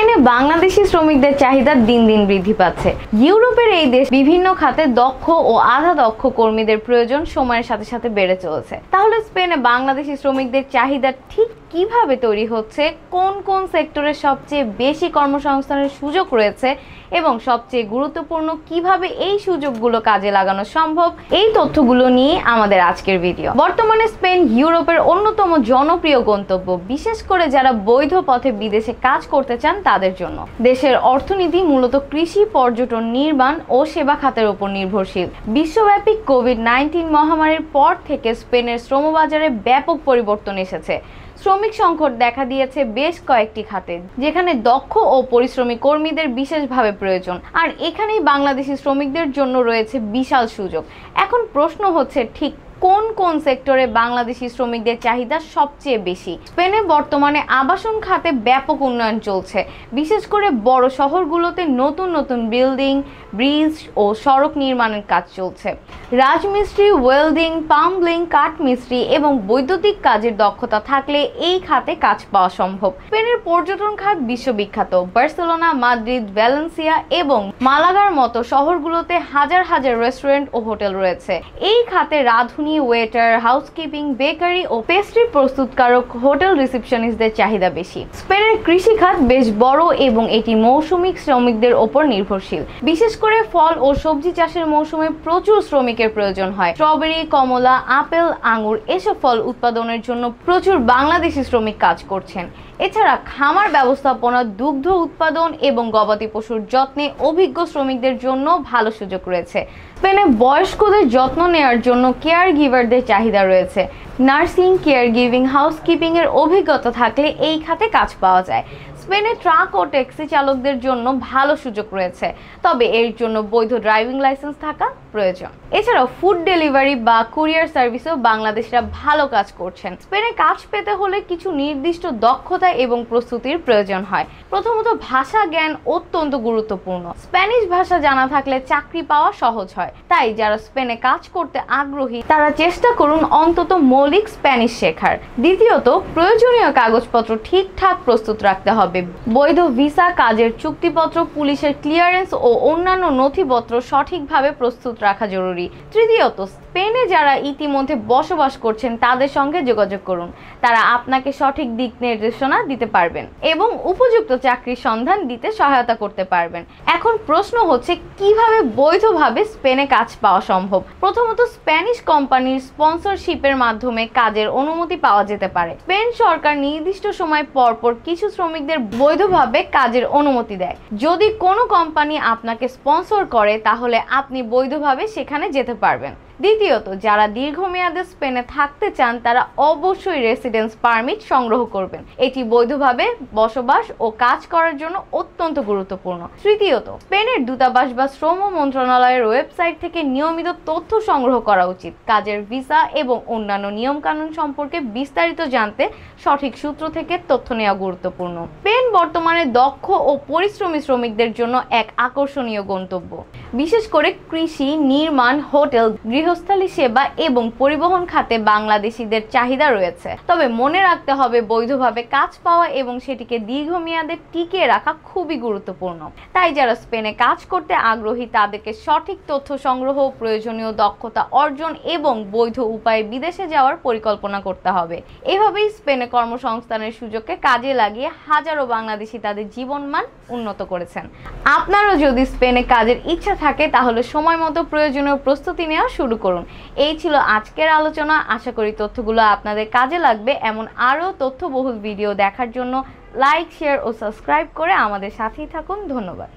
স্পেনে বাংলাদেশি শ্রমিকদের চাহিদা দিন দিন বৃদ্ধি পাচ্ছে। ইউরোপের এই দেশ বিভিন্ন খাতে দক্ষ ও আধা দক্ষ কর্মীদের প্রয়োজন সময়ের সাথে সাথে বেড়ে চলেছে। তাহলে স্পেনে বাংলাদেশি শ্রমিকদের চাহিদা ঠিক কিভাবে তৈরি হচ্ছে, কোন কোন সেক্টরে সবচেয়ে বেশি কর্মসংস্থানের সুযোগ রয়েছে এবং সবচেয়ে গুরুত্বপূর্ণ কিভাবে এই সুযোগগুলো কাজে লাগানো সম্ভব, এই তথ্যগুলো নিয়ে আমাদের আজকের ভিডিও। বর্তমানে স্পেন ইউরোপের অন্যতম জনপ্রিয় গন্তব্য, বিশেষ করে যারা বৈধ পথে বিদেশে কাজ করতে চান তাদের জন্য। দেশের অর্থনীতি মূলত কৃষি, পর্যটন, নির্মাণ ও সেবা খাতের উপর নির্ভরশীল। বিশ্বব্যাপী কোভিড-19 মহামারীর পর থেকে স্পেনের শ্রমবাজারে ব্যাপক পরিবর্তন এসেছে। শ্রমিক সংকট দেখা দিয়েছে বেশ কয়েকটি খাতে, যেখানে দক্ষ ও পরিশ্রমী কর্মীদের বিশেষভাবে প্রয়োজন। আর এখানেই বাংলাদেশি শ্রমিকদের জন্য রয়েছে বিশাল সুযোগ। এখন প্রশ্ন হচ্ছে, ঠিক কোন কোন সেক্টরে বাংলাদেশি শ্রমিকদের চাহিদা সবচেয়ে বেশি? স্পেনে বর্তমানে আবাসন খাতে ব্যাপক উন্নয়ন চলছে। বিশেষ করে বড় শহরগুলোতে নতুন নতুন বিল্ডিং, ব্রিজ ও সড়ক নির্মাণের কাজ চলছে। রাজমিস্ত্রি, ওয়েল্ডিং, প্লাম্বিং, কাঠমিস্ত্রি এবং বৈদ্যুতিক কাজের দক্ষতা থাকলে এই খাতে কাজ পাওয়া সম্ভব। স্পেনের পর্যটন খাত বিশ্ববিখ্যাত। বার্সেলোনা, মাদ্রিদ, ভ্যালেন্সিয়া এবং মালাগার মতো শহরগুলোতে হাজার হাজার রেস্টুরেন্ট ও হোটেল রয়েছে। এই খাতে রাঁধুনি, ওয়েটার, হাউসকিপিং, বেকারি ও পেস্ট্রি প্রস্তুতকারক, হোটেল রিসেপশনিস্টদের চাহিদা বেশি। স্পেনের কৃষি খাত বেশ বড় এবং এটি মৌসুমিক শ্রমিকদের ওপর নির্ভরশীল। বিশেষ করে ফল ও সবজি চাষের মৌসুমে প্রচুর শ্রমিকের প্রয়োজন হয়। স্ট্রবেরি, কমলা, আপেল, আঙুর এসব ফল উৎপাদনের জন্য প্রচুর বাংলাদেশি শ্রমিক কাজ করছেন। এছাড়া খামার ব্যবস্থাপনা, দুগ্ধ উৎপাদন এবং গবাদি পশুর যত্নে অভিজ্ঞ শ্রমিকদের জন্য ভালো সুযোগ রয়েছে। স্পেনে বয়স্কদের যত্ন নেওয়ার জন্য কেয়ার গিভারদের চাহিদা রয়েছে। নার্সিং, কেয়ার গিভিং, হাউসকিপিং এর অভিজ্ঞতা থাকলে এই খাতে কাজ পাওয়া যায়। স্পেনে ট্রাক ও ট্যাক্সি চালকদের জন্য ভালো সুযোগ রয়েছে, তবে এর জন্য বৈধ ড্রাইভিং লাইসেন্স থাকা প্রয়োজন। এছাড়াও ফুড ডেলিভারি বা কুরিয়ার সার্ভিসেও বাংলাদেশিরা ভালো কাজ করছেন। স্পেনে কাজ পেতে হলে কিছু নির্দিষ্ট দক্ষতা এবং প্রস্তুতির প্রয়োজন হয়। প্রথমত ভাষা জ্ঞান অত্যন্ত গুরুত্বপূর্ণ। স্প্যানিশ ভাষা জানা থাকলে চাকরি পাওয়া সহজ হয়। তাই যারা স্পেনে কাজ করতে আগ্রহী তারা চেষ্টা করুন অন্তত মৌলিক স্প্যানিশ শেখার। দ্বিতীয়ত, প্রয়োজনীয় কাগজপত্র ঠিকঠাক প্রস্তুত রাখতে হবে। বৈধ ভিসা, কাজের চুক্তিপত্র, পুলিশের ক্লিয়ারেন্স ও অন্যান্য নথিপত্র সঠিকভাবে প্রস্তুত রাখা জরুরি। তৃতীয়ত, স্পেনে যারা ইতিমধ্যে বসবাস করছেন তাদের সঙ্গে যোগাযোগ করুন। তারা আপনাকে সঠিক দিক নির্দেশনা দিতে পারবেন এবং উপযুক্ত চাকরির সন্ধান দিতে সহায়তা করতে পারবেন। এখন প্রশ্ন হচ্ছে, কিভাবে বৈধভাবে স্পেনে কাজ পাওয়া সম্ভব? প্রথমত, স্প্যানিশ কোম্পানির স্পন্সরশিপের মাধ্যমে কাজের অনুমতি পাওয়া যেতে পারে। স্পেন সরকার নির্দিষ্ট সময় পর পর কিছু শ্রমিকদের বৈধভাবে কাজের অনুমতি দেয়। যদি কোনো কোম্পানি আপনাকে স্পন্সর করে তাহলে আপনি বৈধভাবে সেখানে যেতে পারবেন। দ্বিতীয়ত, যারা দীর্ঘমেয়াদে স্পেনে থাকতে চান তারা অবশ্যই রেসিডেন্স পারমিট সংগ্রহ করবেন। এটি বৈধভাবে বসবাস ও কাজ করার জন্য অত্যন্ত গুরুত্বপূর্ণ। তৃতীয়ত, স্পেনের দূতাবাস বা শ্রম মন্ত্রণালয়ের ওয়েবসাইট থেকে নিয়মিত তথ্য সংগ্রহ করা উচিত। কাজের ভিসা এবং অন্যান্য নিয়মকানুন সম্পর্কে বিস্তারিত জানতে সঠিক সূত্র থেকে তথ্য নেওয়া গুরুত্বপূর্ণ। স্পেন বর্তমানে দক্ষ ও পরিশ্রমী শ্রমিকদের জন্য এক আকর্ষণীয় গন্তব্য। বিশেষ করে কৃষি, নির্মাণ, হোটেল, গৃহস্থালী সেবা এবং পরিবহন খাতে বাংলাদেশিদের চাহিদা রয়েছে। তবে মনে রাখতে হবে, বৈধভাবে কাজ পাওয়া এবং সেটিকে দীর্ঘমেয়াদে টিকিয়ে রাখা খুবই গুরুত্বপূর্ণ। তাই যারা স্পেনে কাজ করতে আগ্রহী তাদেরকে সঠিক তথ্য সংগ্রহ, প্রয়োজনীয় দক্ষতা অর্জন এবং বৈধ উপায়ে বিদেশে যাওয়ার পরিকল্পনা করতে হবে। এভাবেই স্পেনে কর্মসংস্থানের সুযোগকে কাজে লাগিয়ে হাজারো বাংলাদেশি তাদের জীবনমান উন্নত করেছেন। আপনারও যদি স্পেনে কাজের ইচ্ছা থাকে তাহলে সময় মতো প্রয়োজনীয় প্রস্তুতি নেওয়া শুরু করুন। এই ছিল আজকের আলোচনা। আশা করি তথ্যগুলো আপনাদের কাজে লাগবে। এমন আরও তথ্যবহুল ভিডিও দেখার জন্য লাইক, শেয়ার ও সাবস্ক্রাইব করে আমাদের সাথেই থাকুন। ধন্যবাদ।